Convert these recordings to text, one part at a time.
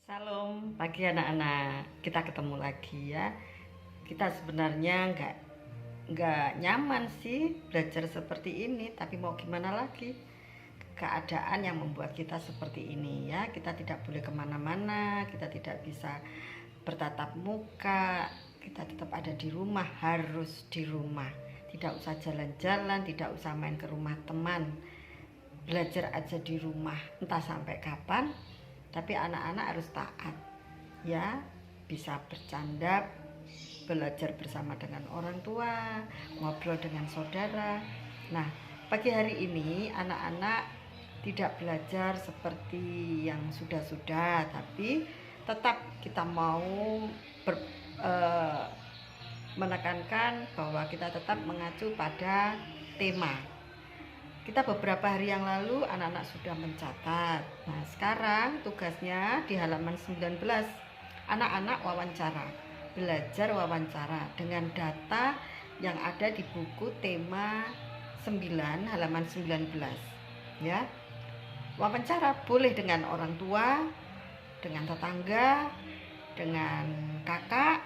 Salam pagi anak-anak, kita ketemu lagi ya. Kita sebenarnya nggak nyaman sih belajar seperti ini, tapi mau gimana lagi? Keadaan yang membuat kita seperti ini ya. Kita tidak boleh kemana-mana, kita tidak bisa bertatap muka, kita tetap ada di rumah, harus di rumah. Tidak usah jalan-jalan, tidak usah main ke rumah teman. Belajar aja di rumah, entah sampai kapan. Tapi anak-anak harus taat ya, bisa bercanda, belajar bersama dengan orang tua, ngobrol dengan saudara. Nah, pagi hari ini anak-anak tidak belajar seperti yang sudah-sudah, tapi tetap kita mau menekankan bahwa kita tetap mengacu pada tema. Kita beberapa hari yang lalu anak-anak sudah mencatat. Nah, sekarang tugasnya di halaman 19. Anak-anak wawancara, belajar wawancara dengan data yang ada di buku tema 9 halaman 19. Ya. Wawancara boleh dengan orang tua, dengan tetangga, dengan kakak,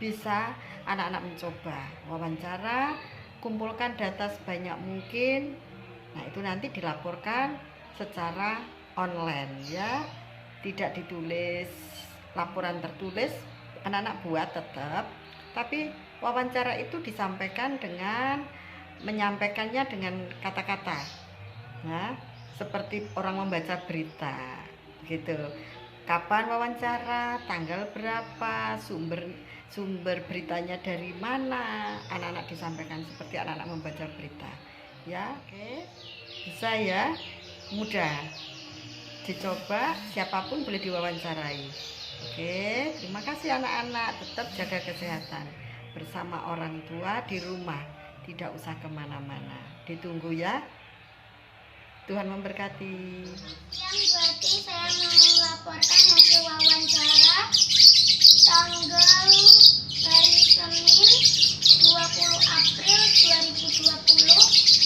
bisa anak-anak mencoba wawancara, kumpulkan data sebanyak mungkin. Nah, itu nanti dilaporkan secara online ya. Tidak ditulis laporan tertulis, anak-anak buat tetap, tapi wawancara itu disampaikan dengan menyampaikannya dengan kata-kata. Nah, seperti orang membaca berita gitu. Kapan wawancara, tanggal berapa, sumber beritanya dari mana, anak-anak disampaikan seperti anak-anak membaca berita. Ya, oke. Bisa ya, mudah. Dicoba, siapapun boleh diwawancarai. Oke, terima kasih anak-anak. Tetap jaga kesehatan bersama orang tua di rumah. Tidak usah kemana-mana. Ditunggu ya. Tuhan memberkati. Yang berarti saya melaporkan hasil wawancara tanggal hari Senin 20 April 2020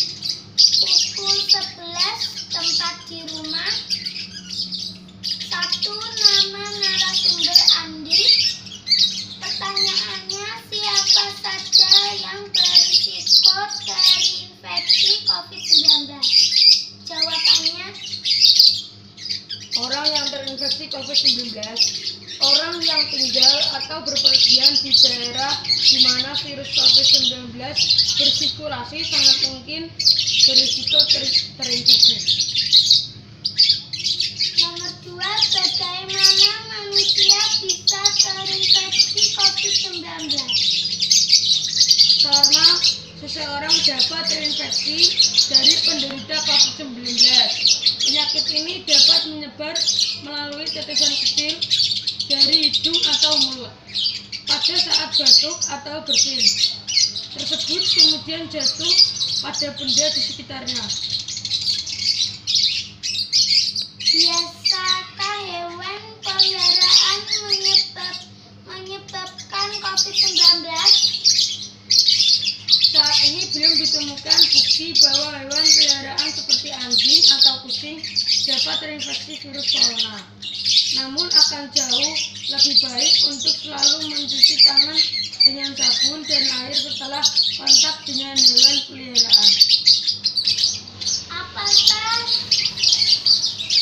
pukul 11, tempat di rumah. 1. Nama narasumber Andi. Pertanyaannya, siapa saja yang berisiko terinfeksi COVID-19? Jawabannya, orang yang terinfeksi COVID-19, orang yang tinggal atau berpergian di daerah di mana virus COVID-19 bersirkulasi sangat mungkin berisiko terinfeksi. nomor 2, bagaimana manusia bisa terinfeksi COVID-19? Karena seseorang dapat terinfeksi dari penderita COVID-19. Penyakit ini dapat menyebar melalui tetesan kecil dari hidung atau mulut pada saat batuk atau bersin. Tersebut kemudian jatuh pada benda di sekitarnya. Biasakah hewan peliharaan menyebabkan COVID-19? Saat ini belum ditemukan bukti bahwa hewan peliharaan seperti anjing atau kucing dapat terinfeksi virus corona. Namun akan jauh lebih baik untuk selalu mencuci tangan dengan sabun dan air setelah kontak dengan hewan peliharaan. Apakah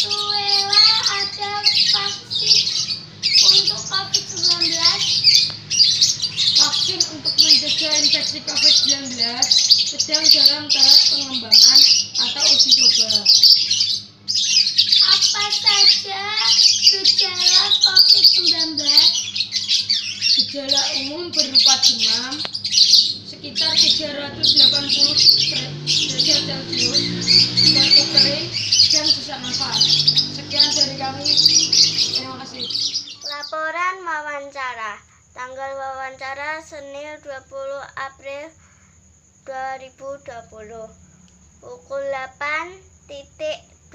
Suela ada vaksin untuk COVID-19? Vaksin untuk mencegah infeksi COVID-19 sedang dalam tahap pengembangan atau uji coba. Apa saja gejala COVID-19? Gejala umum berupa demam sekitar 380 derajat Celcius, batuk kering, dan sesak nafas. Sekian dari kami. Terima kasih. Laporan wawancara. Tanggal wawancara Senin 20 April 2020 pukul 8.21.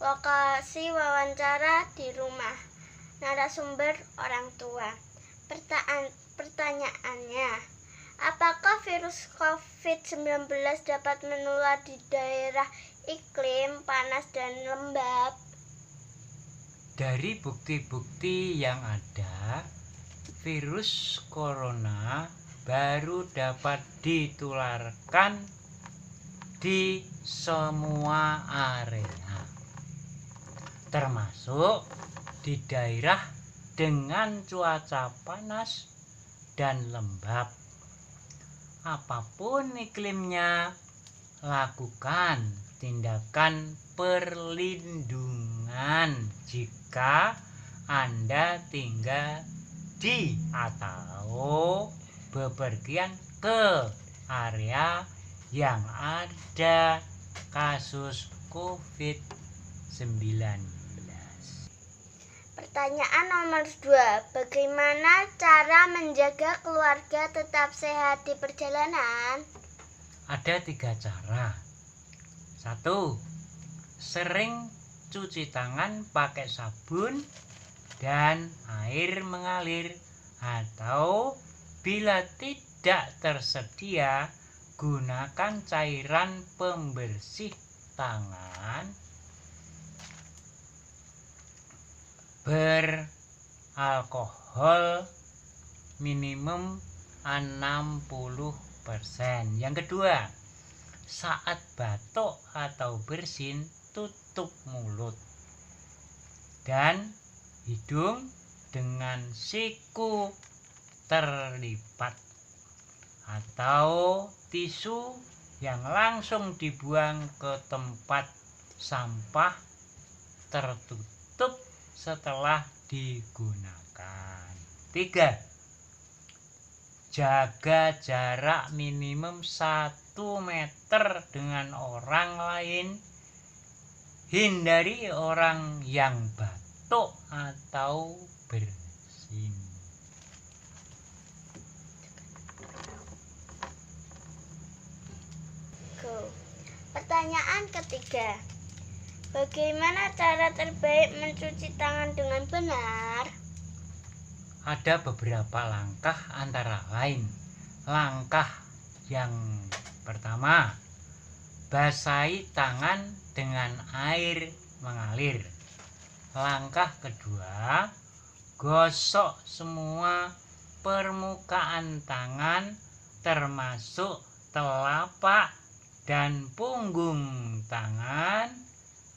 Lokasi wawancara di rumah. Narasumber orang tua. Pertanyaannya, apakah virus COVID-19 dapat menular di daerah iklim panas dan lembab? Dari bukti-bukti yang ada, virus corona baru dapat ditularkan di semua area, termasuk di daerah dengan cuaca panas dan lembab. Apapun iklimnya, lakukan tindakan perlindungan jika Anda tinggal di atau bepergian ke area yang ada kasus COVID-19. Pertanyaan nomor 2. Bagaimana cara menjaga keluarga tetap sehat di perjalanan? Ada 3 cara. 1. Sering cuci tangan pakai sabun dan air mengalir, atau bila tidak tersedia, gunakan cairan pembersih tangan beralkohol minimum 60%. Yang kedua, saat batuk atau bersin, tutup mulut dan hidung dengan siku terlipat atau tisu yang langsung dibuang ke tempat sampah tertutup setelah digunakan. 3. Jaga jarak minimum 1 meter dengan orang lain. Hindari orang yang batuk atau bersin. Pertanyaan ketiga. Bagaimana cara terbaik mencuci tangan dengan benar? Ada beberapa langkah, antara lain langkah yang pertama, basahi tangan dengan air mengalir. Langkah kedua, gosok semua permukaan tangan termasuk telapak dan punggung tangan,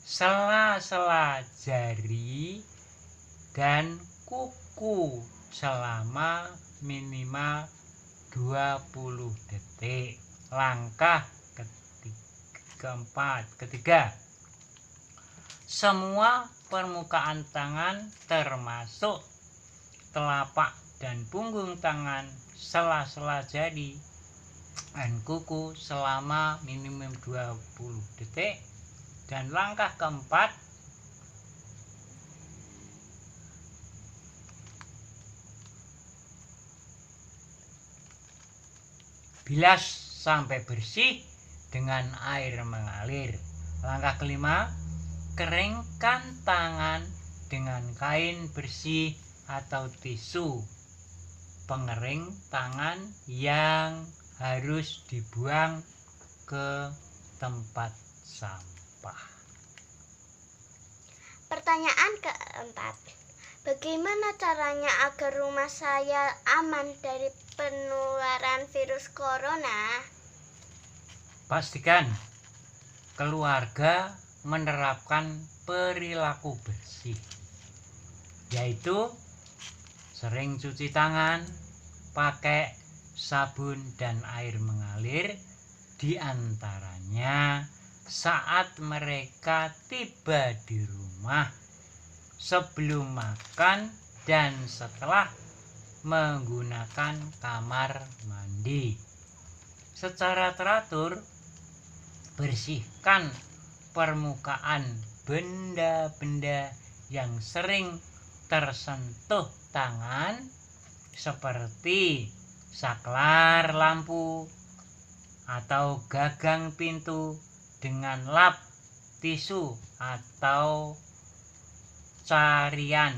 sela-sela jari dan kuku selama minimal 20 detik. Langkah ketiga, semua permukaan tangan termasuk telapak dan punggung tangan, sela-sela jari dan kuku selama minimum 20 detik. Dan langkah keempat, bilas sampai bersih dengan air mengalir. Langkah kelima, keringkan tangan dengan kain bersih atau tisu pengering tangan yang harus dibuang ke tempat sampah. Pertanyaan keempat. Bagaimana caranya agar rumah saya aman dari penularan virus corona? Pastikan keluarga menerapkan perilaku bersih, yaitu sering cuci tangan pakai sabun dan air mengalir, diantaranya saat mereka tiba di rumah, sebelum makan, dan setelah menggunakan kamar mandi. Secara teratur, bersihkan permukaan benda-benda yang sering tersentuh tangan, seperti saklar lampu atau gagang pintu, dengan lap, tisu, atau cairan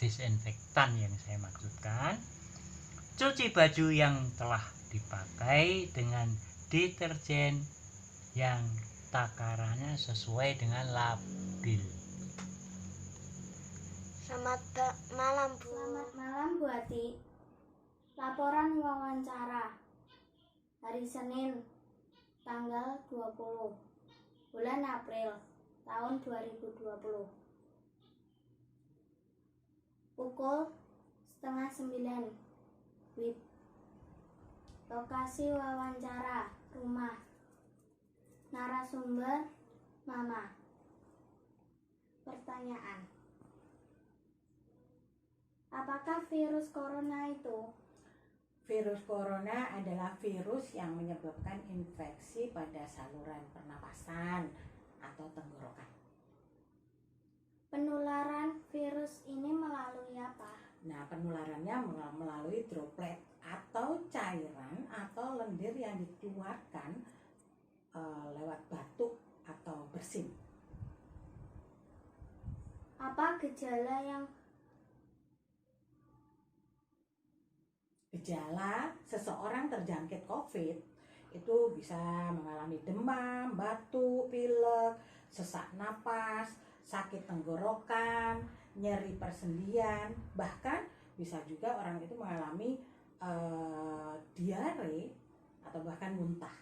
disinfektan yang saya maksudkan. Cuci baju yang telah dipakai dengan deterjen yang takarannya sesuai dengan labil. Selamat malam, Bu. Selamat malam Bu Ati. Laporan wawancara hari Senin tanggal 20 bulan April tahun 2020 pukul 8:30 WIB. Lokasi wawancara rumah. Narasumber Mama. Pertanyaan: apakah virus corona itu? Virus corona adalah virus yang menyebabkan infeksi pada saluran pernapasan atau tenggorokan. Penularan virus ini melalui apa? Nah, penularannya melalui droplet atau cairan atau lendir yang dikeluarkan lewat batuk atau bersin. Apa gejala seseorang terjangkit COVID itu bisa mengalami demam, batuk, pilek, sesak napas, sakit tenggorokan, nyeri persendian, bahkan bisa juga orang itu mengalami diare atau bahkan muntah.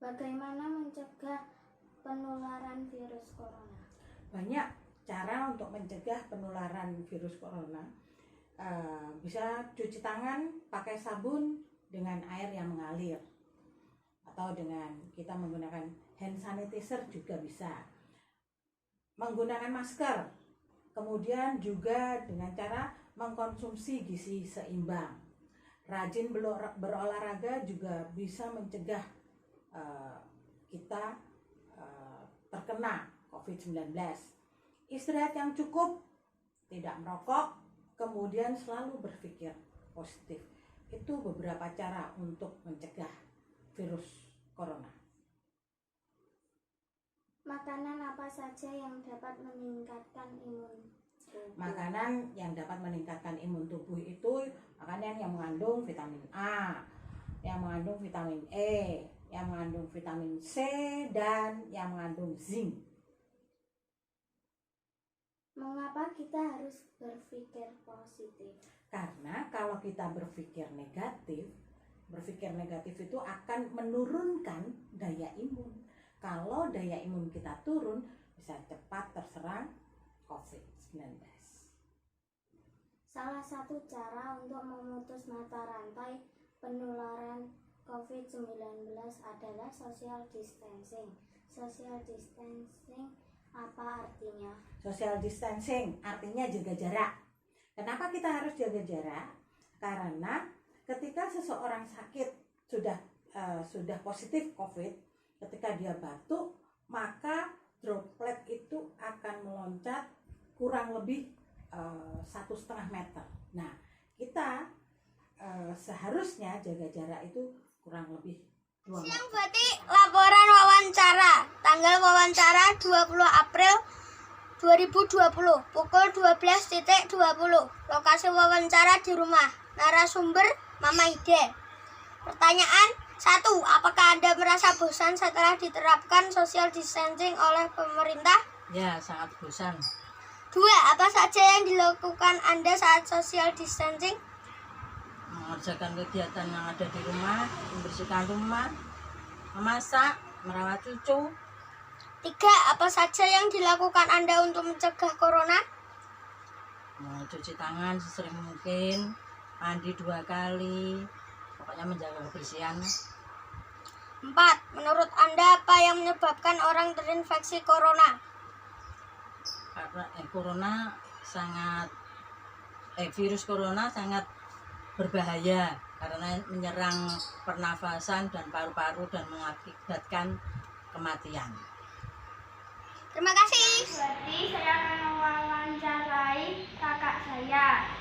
Bagaimana mencegah penularan virus corona? Banyak cara untuk mencegah penularan virus corona. Bisa cuci tangan pakai sabun dengan air yang mengalir, atau dengan kita menggunakan hand sanitizer juga bisa. Menggunakan masker, kemudian juga dengan cara mengkonsumsi gizi seimbang. Rajin berolahraga juga bisa mencegah kita terkena COVID-19. Istirahat yang cukup, tidak merokok, kemudian selalu berpikir positif. Itu beberapa cara untuk mencegah virus corona. Makanan apa saja yang dapat meningkatkan imun tubuh? Makanan yang dapat meningkatkan imun tubuh itu makanan yang mengandung vitamin A, yang mengandung vitamin E, yang mengandung vitamin C, dan yang mengandung zinc. Mengapa kita harus berpikir positif? Karena kalau kita berpikir negatif itu akan menurunkan daya imun. Kalau daya imun kita turun, bisa cepat terserang COVID-19. Salah satu cara untuk memutus mata rantai penularan COVID-19 adalah social distancing. Social distancing apa artinya? Social distancing artinya jaga jarak. Kenapa kita harus jaga jarak? Karena ketika seseorang sakit sudah positif COVID, ketika dia batuk, maka droplet itu akan meloncat kurang lebih 1,5 meter. Nah, kita seharusnya jaga jarak itu kurang lebih 2 meter. Siang berarti laporan wawancara. Tanggal wawancara 20 April 2020 pukul 12.20. Lokasi wawancara di rumah. Narasumber Mama Ide. Pertanyaan 1. Apakah Anda merasa bosan setelah diterapkan social distancing oleh pemerintah? Ya, sangat bosan. 2. Apa saja yang dilakukan Anda saat social distancing? Mengerjakan kegiatan yang ada di rumah, membersihkan rumah, memasak, merawat cucu. 3. Apa saja yang dilakukan Anda untuk mencegah corona? Mencuci tangan sesering mungkin, mandi 2 kali, pokoknya menjaga kebersihan. 4. Menurut Anda apa yang menyebabkan orang terinfeksi corona? Karena virus corona sangat berbahaya karena menyerang pernafasan dan paru-paru dan mengakibatkan kematian. Terima kasih. Berarti saya akan mewawancarai kakak saya.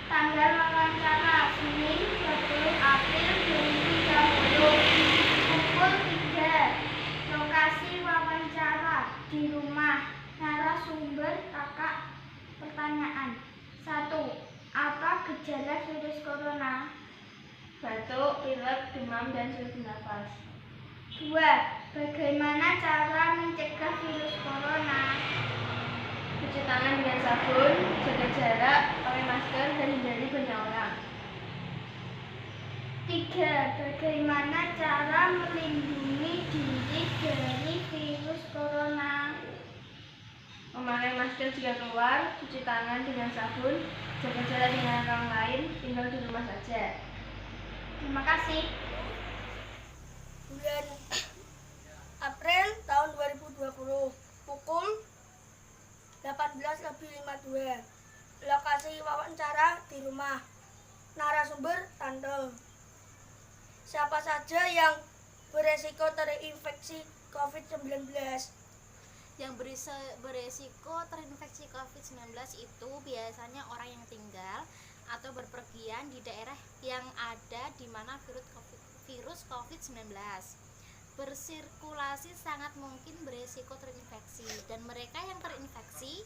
Tanggal wawancara Senin 20 April 2020 pukul 3. Lokasi wawancara di rumah. Narasumber kakak. Pertanyaan 1. Apa gejala virus corona? batuk, pilek, demam, dan sulit bernafas. 2. Bagaimana cara mencegah virus corona? Cuci tangan dengan sabun, jaga jarak, pakai masker, dan hindari banyak orang. 3. Bagaimana cara melindungi diri dari virus corona? Memakai masker jika keluar, cuci tangan dengan sabun, jaga jarak dengan orang lain, tinggal di rumah saja. Terima kasih. Bulan April tahun 2020, pukul 18.52. Lokasi wawancara di rumah. Narasumber Tante. Siapa saja yang beresiko terinfeksi COVID-19? Yang beresiko terinfeksi COVID-19 itu biasanya orang yang tinggal atau berpergian di daerah yang ada di mana virus COVID-19 bersirkulasi sangat mungkin beresiko terinfeksi, dan mereka yang terinfeksi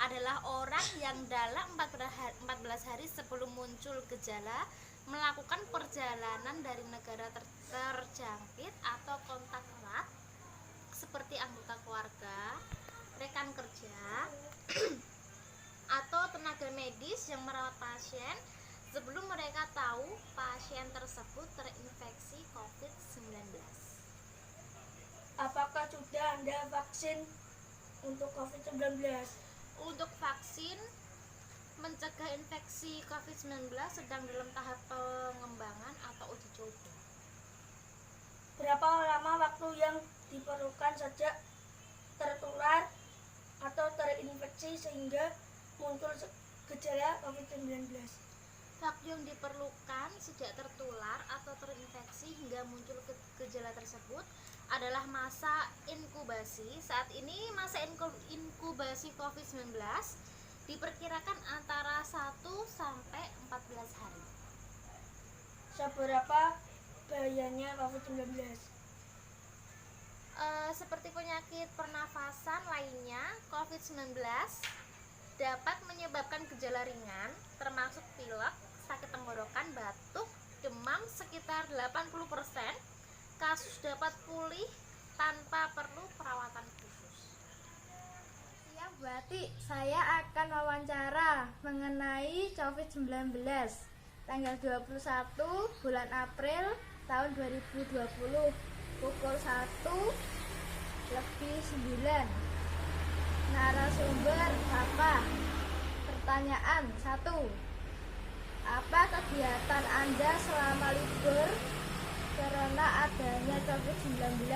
adalah orang yang dalam 14 hari sebelum muncul gejala melakukan perjalanan dari negara terjangkit atau kontak erat seperti anggota keluarga, rekan kerja, atau tenaga medis yang merawat pasien sebelum mereka tahu pasien tersebut terinfeksi COVID-19. Apakah sudah ada vaksin untuk COVID-19? Untuk vaksin mencegah infeksi COVID-19 sedang dalam tahap pengembangan atau uji coba. Berapa lama waktu yang diperlukan sejak tertular atau terinfeksi sehingga muncul gejala COVID-19? Waktu yang diperlukan sejak tertular atau terinfeksi hingga muncul gejala tersebut adalah masa inkubasi. Saat ini masa inkubasi COVID-19 diperkirakan antara 1 sampai 14 hari. Seberapa bahayanya COVID-19? Seperti penyakit pernafasan lainnya, COVID-19 dapat menyebabkan gejala ringan termasuk pilek, sakit tenggorokan, batuk, demam sekitar 80%. Kasus dapat pulih tanpa perlu perawatan khusus. Ya, berarti saya akan wawancara mengenai COVID-19 tanggal 21 bulan April tahun 2020 pukul 1:09. Narasumber apa? Pertanyaan 1. Apa kegiatan Anda selama libur karena adanya COVID-19?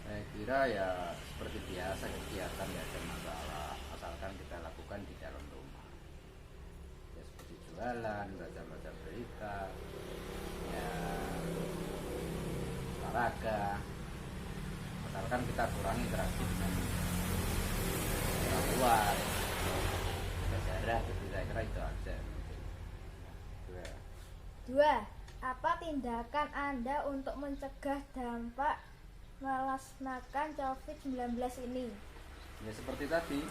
Saya kira ya seperti biasa, kegiatan ya ada masalah, asalkan kita lakukan di dalam rumah. Ya seperti jualan, baca-baca berita, ya olahraga, asalkan kita kurangi interaksi dengan orang luar, jaga jarak, gitu. Saya kira itu aja. 2. Apa tindakan Anda untuk mencegah dampak melaksanakan COVID-19 ini? Ya seperti tadi,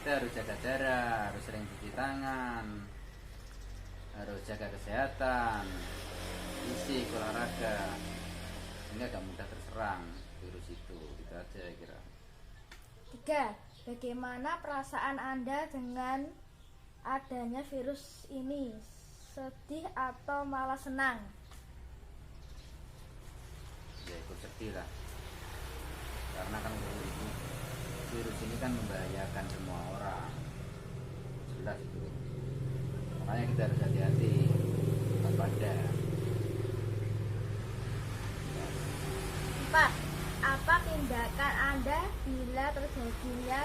kita harus jaga jarak, harus sering cuci tangan, harus jaga kesehatan, fisik, olahraga, sehingga gak mudah terserang virus itu. Gitu aja saya kira. 3. Bagaimana perasaan Anda dengan adanya virus ini? Sedih atau malah senang? Ya ikut sedih lah, karena kan virus ini kan membahayakan semua orang, jelas itu. Makanya kita harus hati-hati, waspada. 4. Apa tindakan Anda bila terjadinya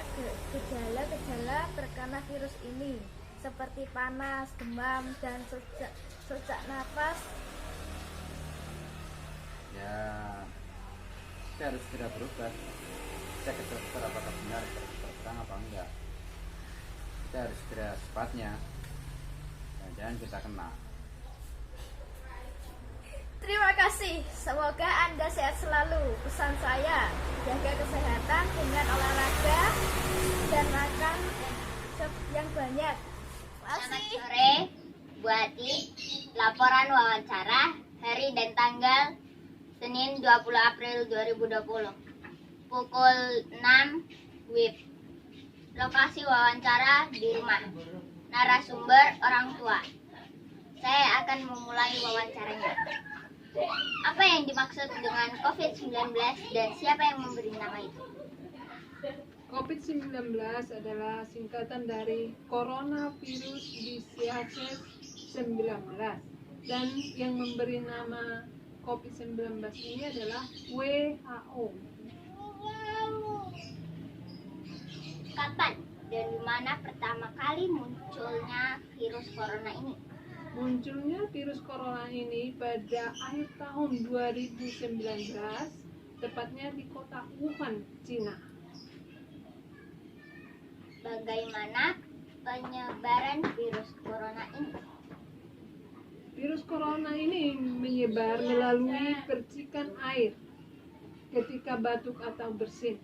gejala-gejala terkena virus ini seperti panas, demam, dan sesak napas? Ya kita harus segera berobat, cek ke dokter apakah benar terserang apa enggak. Kita harus segera secepatnya, jangan kita kena. Terima kasih, semoga Anda sehat selalu. Pesan saya, jaga kesehatan dengan olahraga dan makan yang banyak. Selamat sore. Bu Ati, laporan wawancara hari dan tanggal Senin 20 April 2020. Pukul 6 WIB. Lokasi wawancara di rumah. Narasumber orang tua. Saya akan memulai wawancaranya. Apa yang dimaksud dengan COVID-19 dan siapa yang memberi nama itu? COVID-19 adalah singkatan dari Coronavirus Disease 19 dan yang memberi nama COVID-19 ini adalah WHO. Kapan dan di mana pertama kali munculnya virus corona ini? Munculnya virus corona ini pada akhir tahun 2019, tepatnya di kota Wuhan, Cina. Bagaimana penyebaran virus corona ini? Virus corona ini menyebar melalui percikan air ketika batuk atau bersin.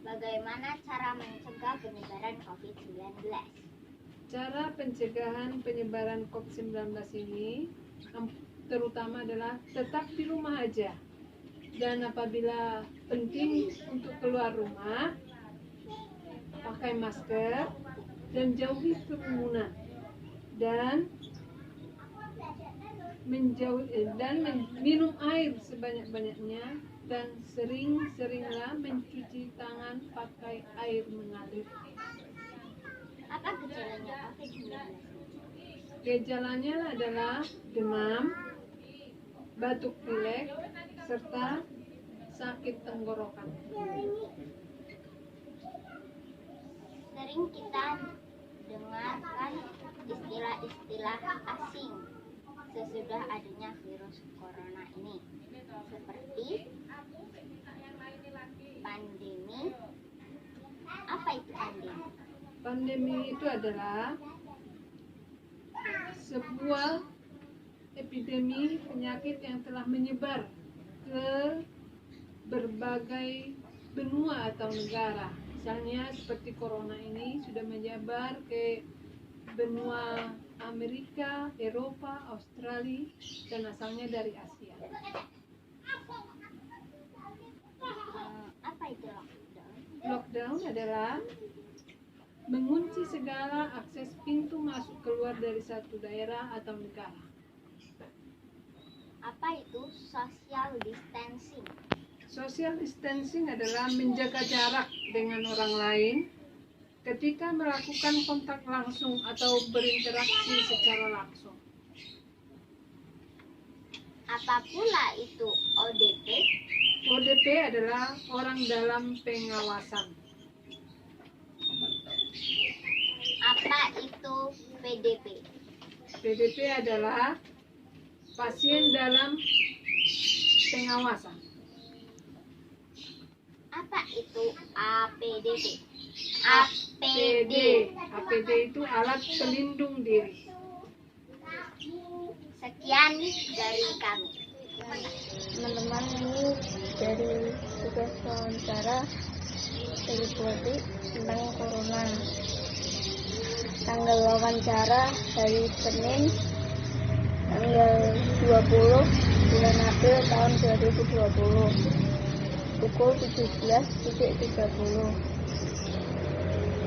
Bagaimana cara mencegah penyebaran COVID-19? Cara pencegahan penyebaran COVID-19 ini terutama adalah tetap di rumah aja. Dan apabila penting untuk keluar rumah, pakai masker dan jauhi kerumunan dan minum air sebanyak-banyaknya dan sering-seringlah mencuci tangan pakai air mengalir. Apa gejalanya COVID-19? Gejalanya adalah demam, batuk pilek, serta sakit tenggorokan. Sering kita dengarkan istilah-istilah asing sesudah adanya virus corona ini, seperti pandemi. Apa itu pandemi? Pandemi itu adalah sebuah epidemi penyakit yang telah menyebar ke berbagai benua atau negara. Misalnya seperti corona ini sudah menyebar ke benua Amerika, Eropa, Australia, dan asalnya dari Asia. Apa itu lockdown? Lockdown adalah mengunci segala akses pintu masuk keluar dari satu daerah atau negara. Apa itu social distancing? Social distancing adalah menjaga jarak dengan orang lain ketika melakukan kontak langsung atau berinteraksi secara langsung. Apa pula itu ODP? ODP adalah orang dalam pengawasan. Apa itu PDP? PDP adalah pasien dalam pengawasan. Apa itu APDP? APD itu alat pelindung diri. Sekian dari kami. Teman-teman, ini dari tugas wawancara dari Bu Ati tentang corona. Tanggal wawancara hari Senin tanggal 20 bulan April tahun 2020 pukul 17.30.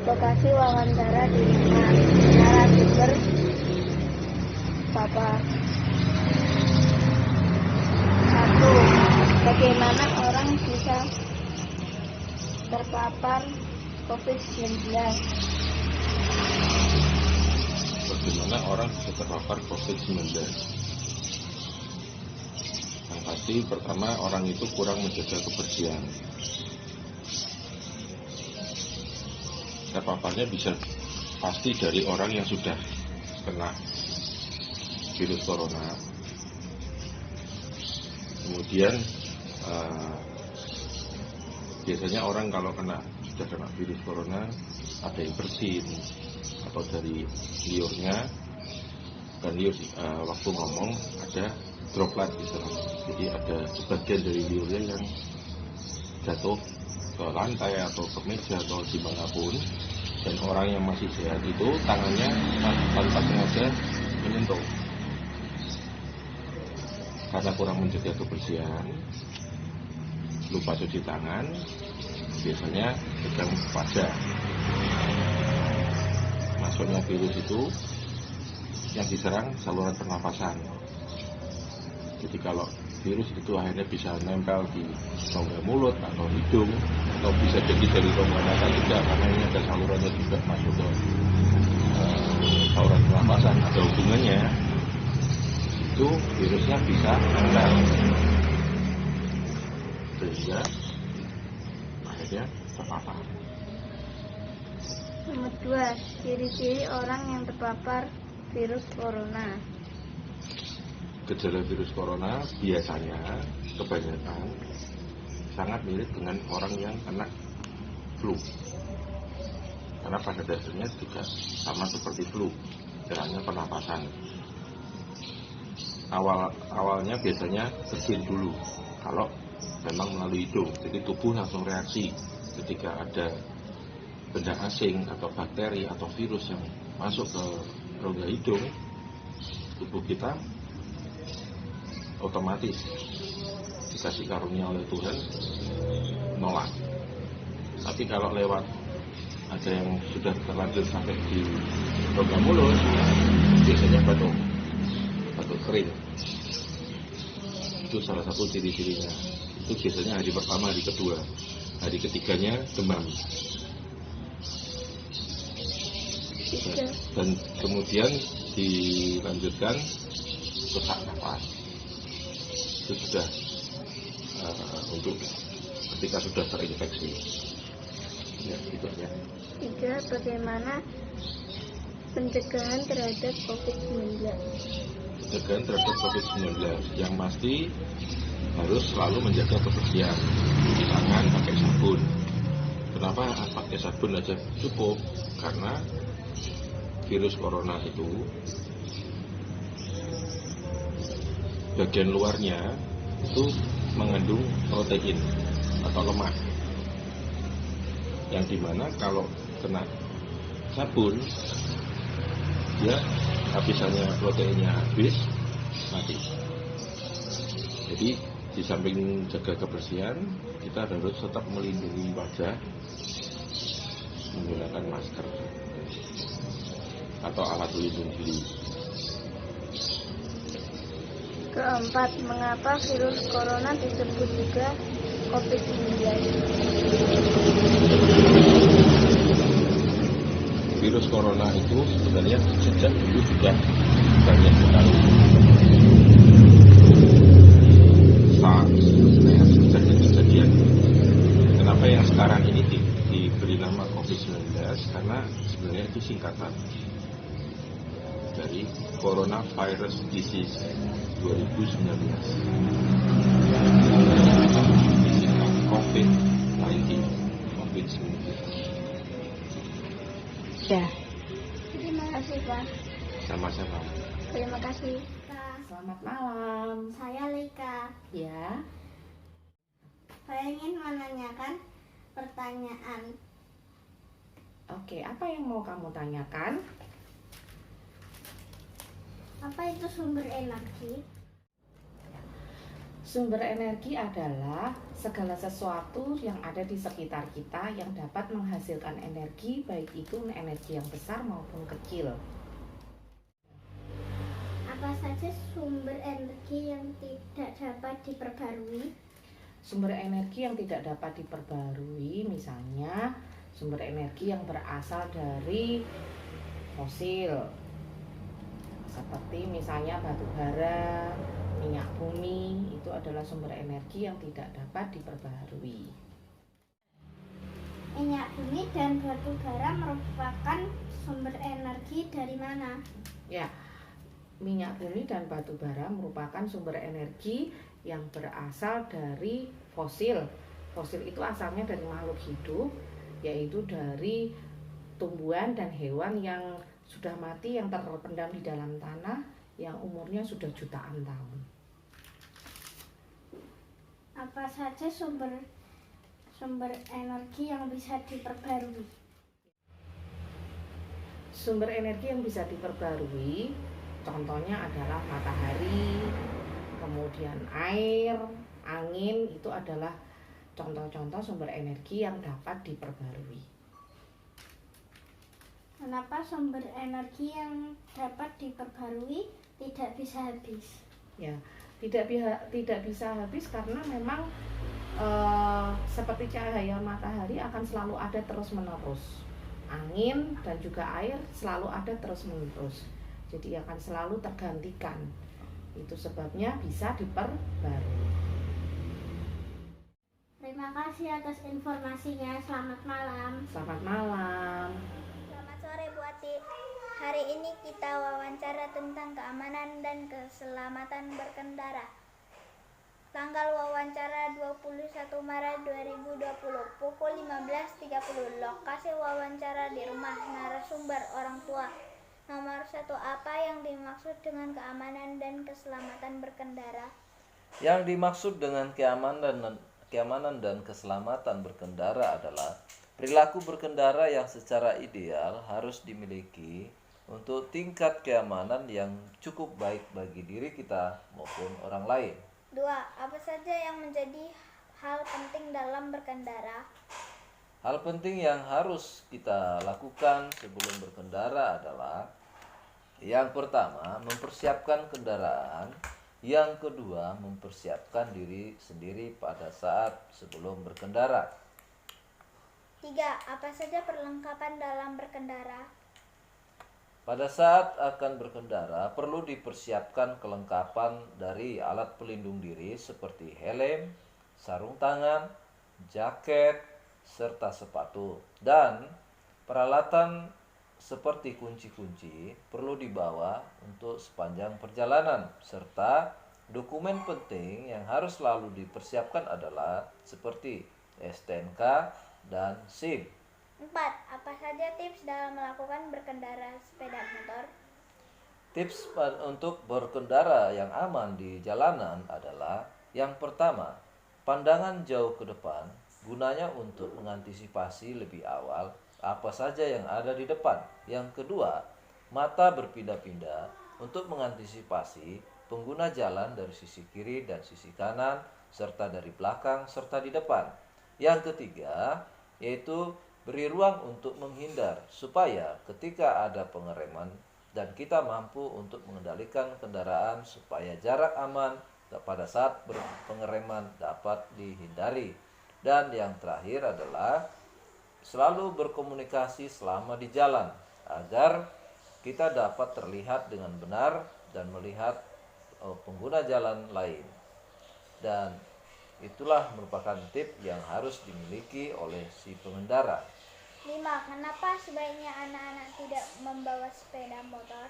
Lokasi wawancara di rumah. Narasumber Papa. 1. Bagaimana orang bisa terpapar COVID-19? Bagaimana orang bisa terpapar COVID-19? Yang pasti pertama, orang itu kurang menjaga kebersihan. Terpaparnya bisa pasti dari orang yang sudah kena virus corona. Kemudian biasanya orang kalau sudah kena virus corona ada yang bersin atau dari liurnya, dan liur waktu ngomong ada droplet istilahnya. Jadi ada sebagian dari liurnya yang jatuh ke lantai atau ke meja atau dimanapun, Dan orang yang masih sehat itu tangannya tanpa sengaja menyentuh. Karena kurang menjaga kebersihan, lupa cuci tangan, biasanya pegang wajah. Masuknya virus itu yang diserang saluran pernapasan. Jadi kalau virus itu akhirnya bisa nempel di rongga mulut atau hidung, atau bisa jadi dari rongga mata juga, karena ini ada salurannya juga masuk ke saluran pernapasan, ada hubungannya. Itu virusnya bisa nempel sehingga akhirnya terpapar. Nomor 2, ciri-ciri orang yang terpapar virus corona. Gejala virus corona biasanya kebanyakan sangat mirip dengan orang yang kena flu. Karena pada dasarnya juga sama seperti flu, serangan pernapasan. Awalnya biasanya bersin dulu kalau memang melalui hidung, jadi tubuh langsung reaksi ketika ada benda asing atau bakteri atau virus yang masuk ke rongga hidung, tubuh kita otomatis dikasih karunia oleh Tuhan nolak. Tapi kalau lewat ada yang sudah terlanjur sampai di rongga mulut, biasanya batuk kering. Itu salah satu ciri-cirinya. Itu biasanya hari pertama, hari kedua, hari ketiganya demam. Dan kemudian dilanjutkan sesak nafas. Itu sudah untuk ketika sudah terinfeksi. Ya, gitu ya. 3, bagaimana pencegahan terhadap COVID-19? Pencegahan terhadap COVID-19 yang pasti harus selalu menjaga kebersihan, cuci tangan pakai sabun. Kenapa pakai sabun aja cukup? Karena virus corona itu bagian luarnya itu mengandung protein atau lemak, yang dimana kalau kena sabun dia habisannya proteinnya habis, mati. Jadi di samping jaga kebersihan, kita harus tetap melindungi wajah menggunakan masker atau alat pelindung diri. 4, mengapa virus corona disebut juga COVID-19? Virus corona itu sebenarnya sejak dulu sudah banyak sekali SARS, kejadian. Kenapa yang sekarang ini diberi nama COVID-19? Karena sebenarnya itu singkatan dari Coronavirus Disease 2019. Disingkat COVID-19. Ya. Terima kasih, Pak. Sama-sama. Terima kasih. Selamat malam. Saya Lika. Ya. Saya ingin menanyakan pertanyaan. Oke, apa yang mau kamu tanyakan? Apa itu sumber energi? Sumber energi adalah segala sesuatu yang ada di sekitar kita yang dapat menghasilkan energi, baik itu energi yang besar maupun kecil. Apa saja sumber energi yang tidak dapat diperbarui? Sumber energi yang tidak dapat diperbarui misalnya sumber energi yang berasal dari fosil, seperti misalnya batu bara, minyak bumi, itu adalah sumber energi yang tidak dapat diperbaharui. Minyak bumi dan batu bara merupakan sumber energi dari mana? Ya, minyak bumi dan batu bara merupakan sumber energi yang berasal dari fosil. Fosil itu asalnya dari makhluk hidup, yaitu dari tumbuhan dan hewan yang sudah mati, yang terpendam di dalam tanah, yang umurnya sudah jutaan tahun. Apa saja sumber energi yang bisa diperbarui? Sumber energi yang bisa diperbarui contohnya adalah matahari, kemudian air, angin, itu adalah contoh-contoh sumber energi yang dapat diperbarui. Kenapa sumber energi yang dapat diperbarui tidak bisa habis? Ya, tidak bisa habis karena memang seperti cahaya matahari akan selalu ada terus-menerus. Angin dan juga air selalu ada terus-menerus. Jadi akan selalu tergantikan. Itu sebabnya bisa diperbarui. Terima kasih atas informasinya. Selamat malam. Selamat malam. Selamat sore Bu Ati. Hari ini kita wawancara tentang keamanan dan keselamatan berkendara. Tanggal wawancara 21 Maret 2020 pukul 15.30. Lokasi wawancara di rumah narasumber orang tua. Nomor 1, apa yang dimaksud dengan keamanan dan keselamatan berkendara? Yang dimaksud dengan keamanan dan keselamatan berkendara adalah perilaku berkendara yang secara ideal harus dimiliki untuk tingkat keamanan yang cukup baik bagi diri kita maupun orang lain. 2. Apa saja yang menjadi hal penting dalam berkendara? Hal penting yang harus kita lakukan sebelum berkendara adalah yang pertama, mempersiapkan kendaraan. Yang kedua, mempersiapkan diri sendiri pada saat sebelum berkendara. 3. Apa saja perlengkapan dalam berkendara? Pada saat akan berkendara, perlu dipersiapkan kelengkapan dari alat pelindung diri seperti helm, sarung tangan, jaket, serta sepatu. Dan peralatan seperti kunci-kunci perlu dibawa untuk sepanjang perjalanan. Serta dokumen penting yang harus selalu dipersiapkan adalah seperti STNK dan SIM. 4. Apa saja tips dalam melakukan berkendara sepeda motor? Tips untuk berkendara yang aman di jalanan adalah yang pertama, pandangan jauh ke depan, gunanya untuk mengantisipasi lebih awal apa saja yang ada di depan. Yang kedua, mata berpindah-pindah untuk mengantisipasi pengguna jalan dari sisi kiri dan sisi kanan, serta dari belakang serta di depan. Yang ketiga, yaitu beri ruang untuk menghindar supaya ketika ada pengereman dan kita mampu untuk mengendalikan kendaraan supaya jarak aman pada saat pengereman dapat dihindari. Dan yang terakhir adalah selalu berkomunikasi selama di jalan agar kita dapat terlihat dengan benar dan melihat pengguna jalan lain. Dan itulah merupakan tips yang harus dimiliki oleh si pengendara. 5. Kenapa sebaiknya anak-anak tidak membawa sepeda motor?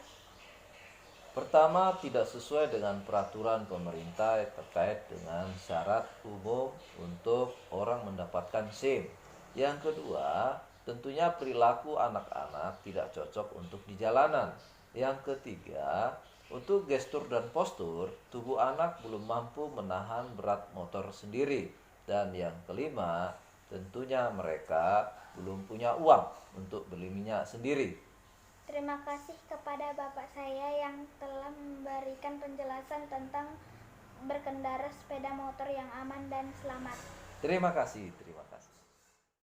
Pertama, tidak sesuai dengan peraturan pemerintah terkait dengan syarat umum untuk orang mendapatkan SIM. Yang kedua, tentunya perilaku anak-anak tidak cocok untuk di jalanan. Yang ketiga, untuk gestur dan postur, tubuh anak belum mampu menahan berat motor sendiri. Dan yang kelima, tentunya mereka belum punya uang untuk beli minyak sendiri. Terima kasih kepada Bapak saya yang telah memberikan penjelasan tentang berkendara sepeda motor yang aman dan selamat. Terima kasih.